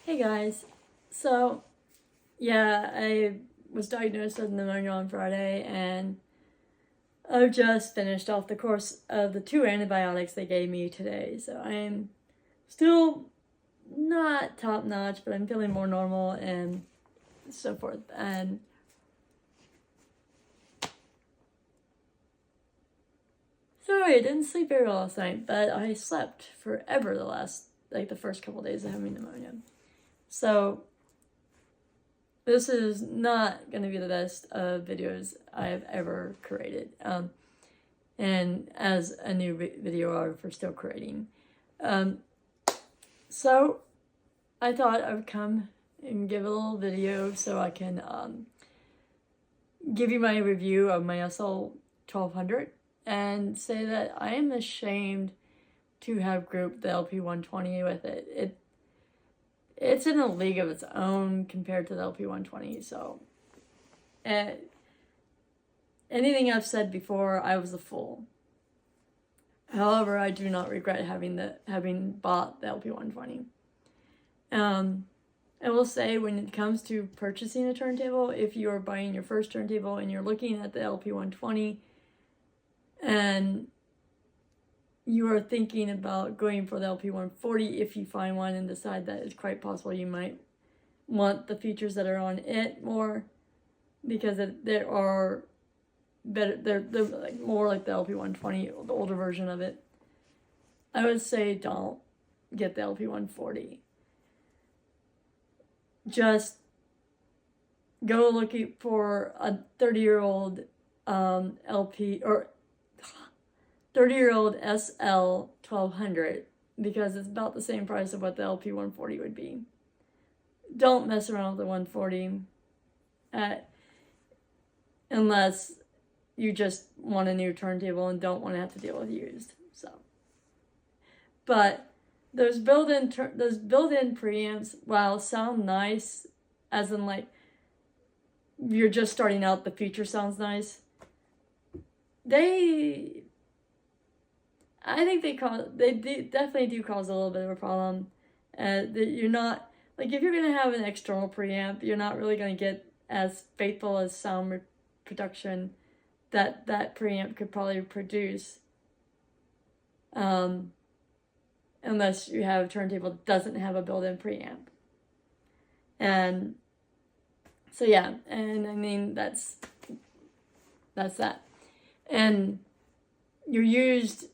Hey guys, so yeah, I was diagnosed with pneumonia on Friday and I've just finished off the course of the 2 antibiotics they gave me today. So I'm still not top notch, but I'm feeling more normal and so forth. And sorry, I didn't sleep very well last night, but I slept forever the first couple of days of having pneumonia. So this is not going to be the best of videos I've ever created. And as a new videographer still creating. So I thought I would come and give a little video so I can give you my review of my SL-1200 and say that I am ashamed to have grouped the LP-120 with it. It's in a league of its own compared to the LP-120, so anything I've said before, I was a fool. However, I do not regret having bought the LP-120. I will say, when it comes to purchasing a turntable, if you are buying your first turntable and you're looking at the LP-120 and you are thinking about going for the LP-140, if you find one and decide that it's quite possible you might want the features that are on it more, because there are better, they're like more like the LP-120, the older version of it. I would say don't get the LP-140. Just go looking for a 30-year-old LP or 30-year-old SL-1200, because it's about the same price of what the LP-140 would be. Don't mess around with the 140 unless you just want a new turntable and don't want to have to deal with used. So, but those built-in preamps, while sound nice, as in like you're just starting out, the feature sounds nice. I think they definitely do cause a little bit of a problem. That you're not, like, if you're gonna have an external preamp, you're not really gonna get as faithful as sound production that preamp could probably produce, unless you have a turntable that doesn't have a built-in preamp. And so yeah, and I mean that's that. And your used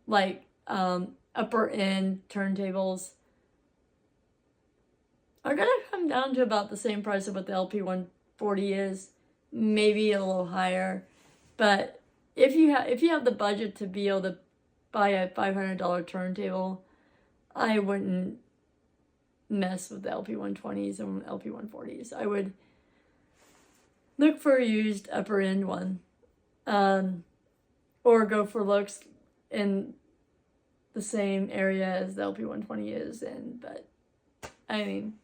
like upper end turntables are gonna come down to about the same price of what the LP-140 is, maybe a little higher. But if you have the budget to be able to buy a $500 turntable, I wouldn't mess with the LP-120s and LP-140s. I would look for a used upper end one, or go for looks in the same area as the LP-120 is in. But I mean,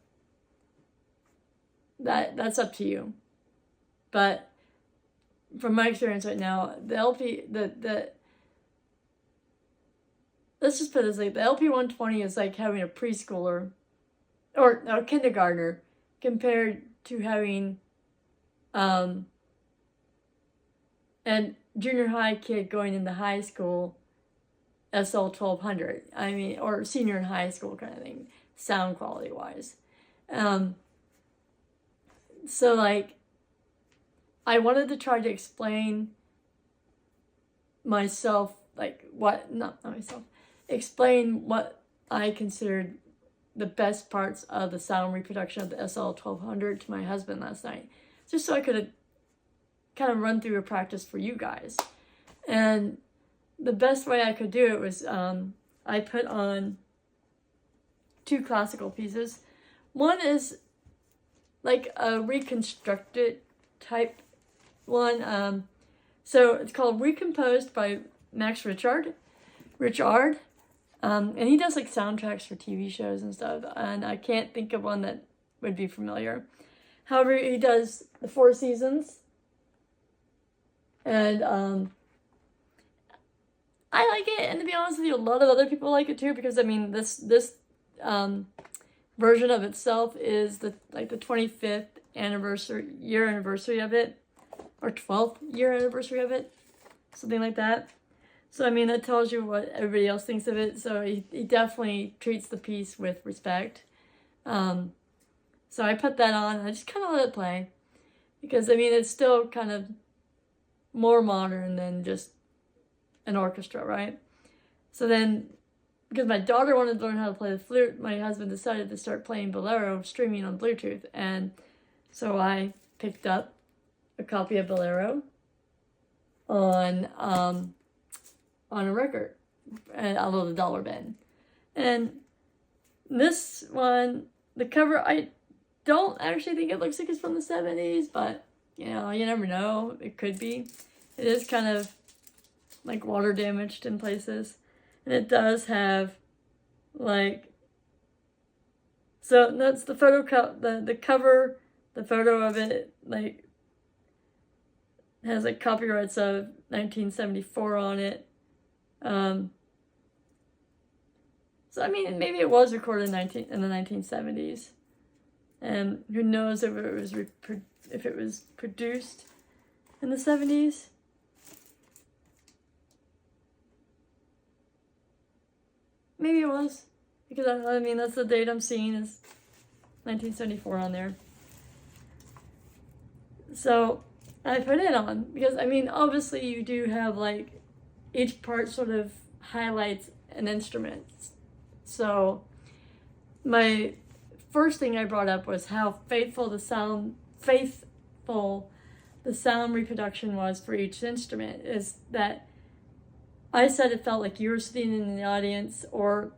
that's up to you. But from my experience right now, let's just put it this way, the LP-120 is like having a preschooler or a kindergartner compared to having a junior high kid going into high school SL-1200. I mean, or senior in high school kind of thing, sound quality wise. So like, I wanted to try to explain myself, like explain what I considered the best parts of the sound reproduction of the SL-1200 to my husband last night, just so I could kind of run through a practice for you guys. And the best way I could do it was I put on 2 classical pieces. One is like a reconstructed type one. So it's called Recomposed by Max Richard. And he does like soundtracks for TV shows and stuff, and I can't think of one that would be familiar. However, he does the 4 Seasons, and I like it, and to be honest with you, a lot of other people like it too, because I mean this version of itself is the 25th year anniversary of it, or 12th year anniversary of it, something like that. So I mean, that tells you what everybody else thinks of it. So he definitely treats the piece with respect. So I put that on, and I just kind of let it play, because I mean, it's still kind of more modern than just an orchestra, right? So then, because my daughter wanted to learn how to play the flute, my husband decided to start playing Bolero streaming on Bluetooth, and so I picked up a copy of Bolero on a record out of the dollar bin. And this one, the cover, I don't actually think it looks like it's from the 70s, but you know, you never know. It could be. It is kind of like water damaged in places. And it does have like, so that's the photo, the cover, the photo of it, like, has like copyrights of 1974 on it. So I mean, maybe it was recorded in the 1970s, and who knows if it was produced in the 70s. Maybe it was, because I mean, that's the date I'm seeing is 1974 on there. So I put it on because, I mean, obviously you do have like each part sort of highlights an instrument. So my first thing I brought up was how faithful the sound reproduction was for each instrument. Is that I said it felt like you were sitting in the audience or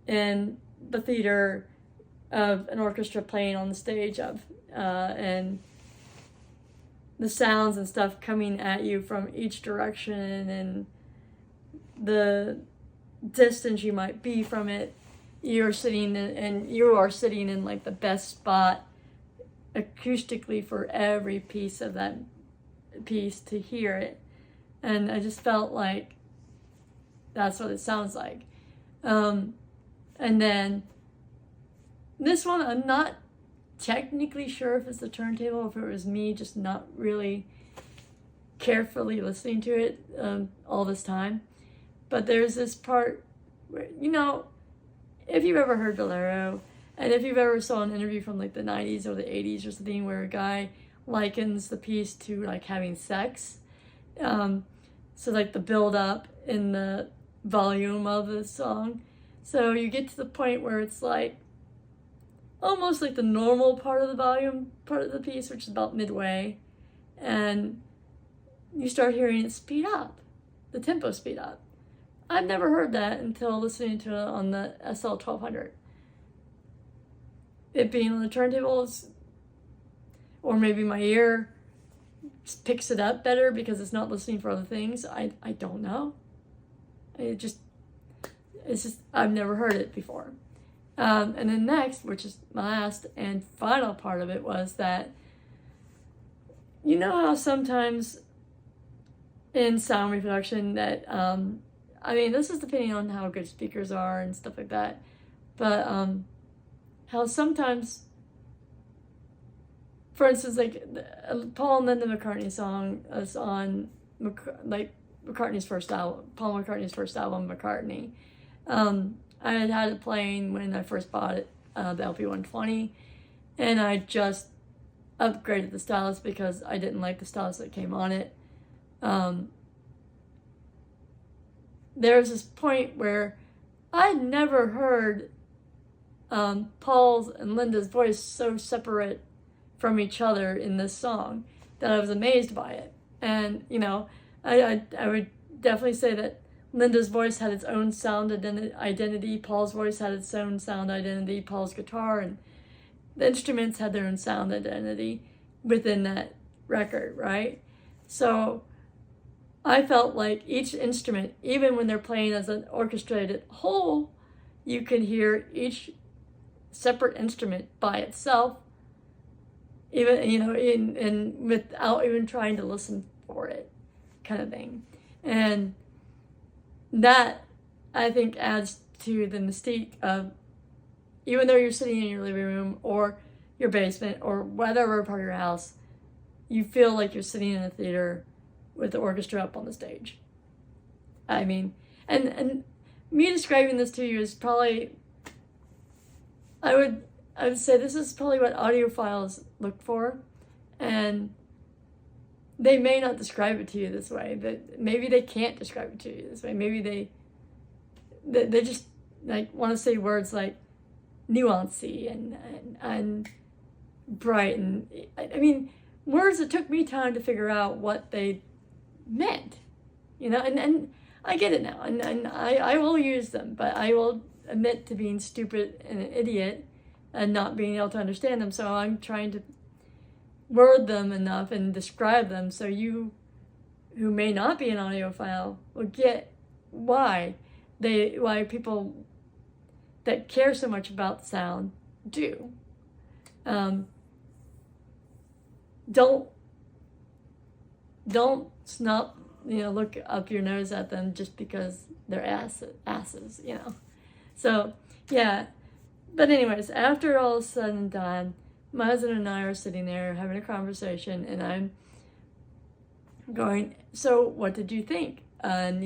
in the theater of an orchestra playing on the stage of, and the sounds and stuff coming at you from each direction, and the distance you might be from it, you are sitting in like the best spot acoustically for every piece of that piece to hear it. And I just felt like that's what it sounds like. And then this one, I'm not technically sure if it's the turntable, if it was me just not really carefully listening to it all this time. But there's this part where, you know, if you've ever heard Bolero, and if you've ever saw an interview from like the 90s or the 80s or something where a guy likens the piece to like having sex, so like the build up in the volume of the song, so you get to the point where it's like almost like the normal part of the volume part of the piece, which is about midway, and you start hearing it speed up, the tempo speed up. I've never heard that until listening to it on the SL-1200. It being on the turntables, or maybe my ear picks it up better because it's not listening for other things. I don't know. It's just I've never heard it before. And then next, which is my last and final part of it, was that, you know how sometimes in sound reproduction that, I mean, this is depending on how good speakers are and stuff like that, but how sometimes, for instance, like Paul and Linda McCartney song is on McCartney's first album, Paul McCartney's first album, McCartney. I had it playing when I first bought it, the LP-120, and I just upgraded the stylus because I didn't like the stylus that came on it. There was this point where I'd never heard Paul's and Linda's voice so separate from each other in this song that I was amazed by it. And, you know, I would definitely say that Linda's voice had its own sound identity, Paul's voice had its own sound identity, Paul's guitar and the instruments had their own sound identity within that record, right? So I felt like each instrument, even when they're playing as an orchestrated whole, you can hear each separate instrument by itself, even, you know, in without even trying to listen for it, kind of thing. And that, I think, adds to the mystique of even though you're sitting in your living room or your basement or whatever part of your house, you feel like you're sitting in a theater with the orchestra up on the stage. I mean, and me describing this to you is probably, I would say this is probably what audiophiles look for, and they may not describe it to you this way, but maybe they can't describe it to you this way. Maybe they just like want to say words like nuancy and bright, and I mean words that took me time to figure out what they meant, you know, and I get it now, and I will use them, but I will admit to being stupid and an idiot and not being able to understand them, so I'm trying to word them enough and describe them so you who may not be an audiophile will get why people that care so much about sound do. Don't snub, look up your nose at them just because they're asses, So, yeah. But anyways, after all is said and done, my husband and I are sitting there having a conversation, and I'm going, so what did you think? And,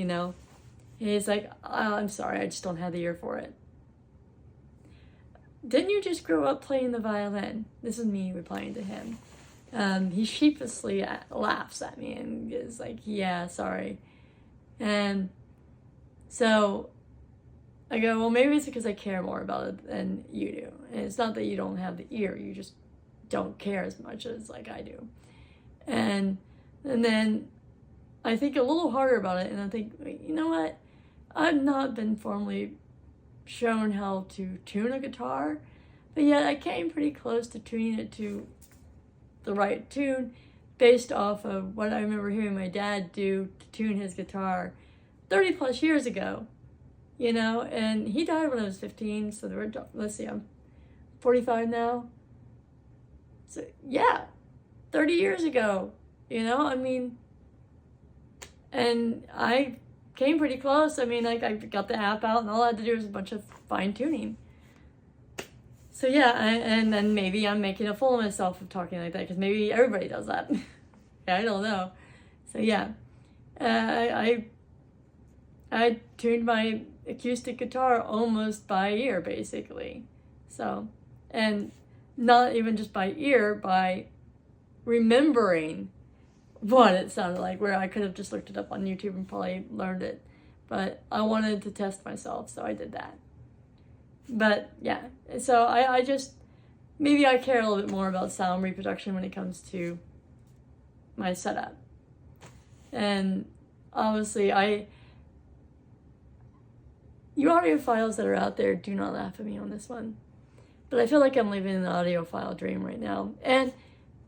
he's like, oh, I'm sorry, I just don't have the ear for it. Didn't you just grow up playing the violin? This is me replying to him. He sheepishly laughs at me and is like, yeah, sorry. And so I go, well, maybe it's because I care more about it than you do. And it's not that you don't have the ear, you just don't care as much as like I do. And then I think a little harder about it, and I think, you know what? I've not been formally shown how to tune a guitar, but yet I came pretty close to tuning it to the right tune based off of what I remember hearing my dad do to tune his guitar 30 plus years ago, and he died when I was 15, so let's see, I'm 45 now. So yeah, 30 years ago, and I came pretty close. I got the app out and all I had to do was a bunch of fine tuning. So yeah, and then maybe I'm making a fool of myself of talking like that, because maybe everybody does that. Yeah, I don't know. So yeah, I tuned my acoustic guitar almost by ear, basically. So, and not even just by ear, by remembering what it sounded like, where I could have just looked it up on YouTube and probably learned it. But I wanted to test myself, so I did that. But yeah, so I just, maybe I care a little bit more about sound reproduction when it comes to my setup. And obviously you audiophiles that are out there, do not laugh at me on this one. But I feel like I'm living an audiophile dream right now. And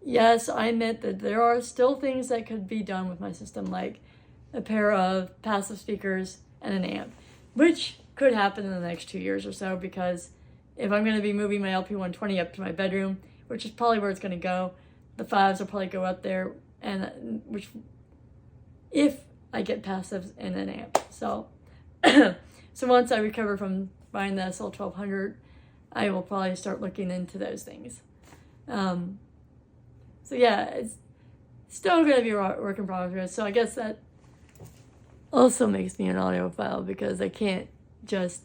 yes, I admit that there are still things that could be done with my system, like a pair of passive speakers and an amp, which could happen in the next 2 years or so, because if I'm going to be moving my LP-120 up to my bedroom, which is probably where it's going to go, the 5s will probably go up there, and which, if I get passives and an amp. So, so once I recover from buying the SL-1200, I will probably start looking into those things. So yeah, it's still going to be a work in progress. So I guess that also makes me an audiophile, because I can't just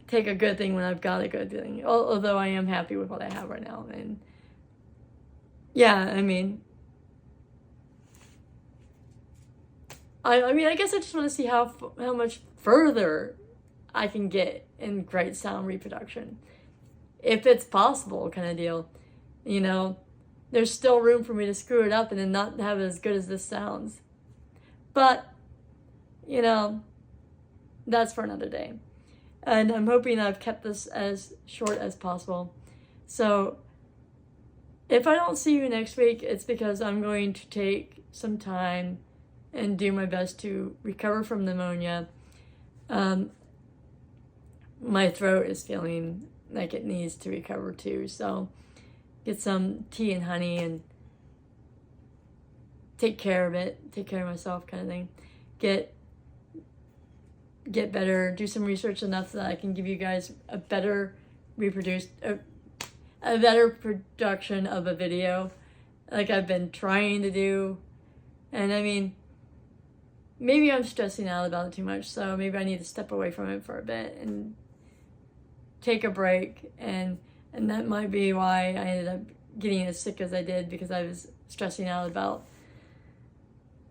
take a good thing when I've got a good thing. Although I am happy with what I have right now. And yeah, I guess I just want to see how much further I can get in great sound reproduction, if it's possible, kind of deal. There's still room for me to screw it up and then not have it as good as this sounds. But, that's for another day. And I'm hoping I've kept this as short as possible. So, if I don't see you next week, it's because I'm going to take some time and do my best to recover from pneumonia. My throat is feeling like it needs to recover too, so get some tea and honey and take care of it, take care of myself, kind of thing. get better, do some research enough so that I can give you guys a better a better production of a video, like I've been trying to do. And I mean, maybe I'm stressing out about it too much, so maybe I need to step away from it for a bit and take a break, and that might be why I ended up getting as sick as I did, because I was stressing out about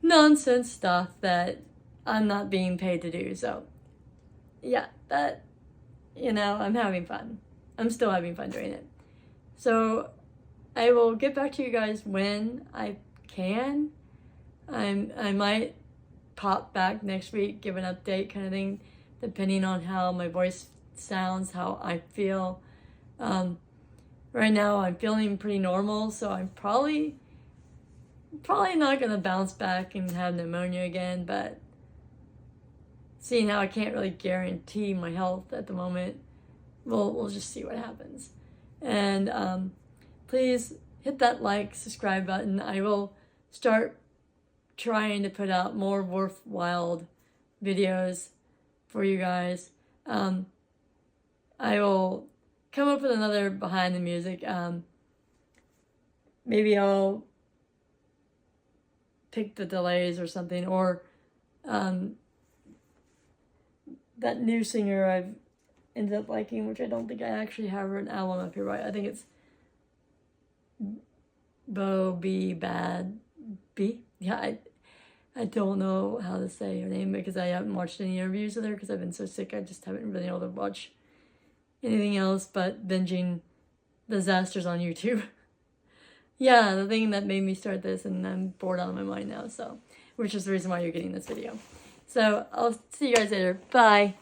nonsense stuff that I'm not being paid to do. So yeah, that, you know, I'm having fun. I'm still having fun doing it. So I will get back to you guys when I can. I might pop back next week, give an update kind of thing, depending on how my voice sounds, how I feel. Right now I'm feeling pretty normal, so I'm probably not gonna bounce back and have pneumonia again, but seeing how I can't really guarantee my health at the moment, we'll just see what happens. And please hit that like, subscribe button. I will start trying to put out more worthwhile videos for you guys. I will come up with another behind the music. Maybe I'll pick the delays or something, or that new singer I've ended up liking, which I don't think I actually have an album up here, right? I think it's Bad B. Yeah, I don't know how to say her name because I haven't watched any interviews with her because I've been so sick. I just haven't really been able to watch anything else but binging disasters on YouTube. Yeah, the thing that made me start this, and I'm bored out of my mind now, so, which is the reason why you're getting this video. So I'll see you guys later. Bye.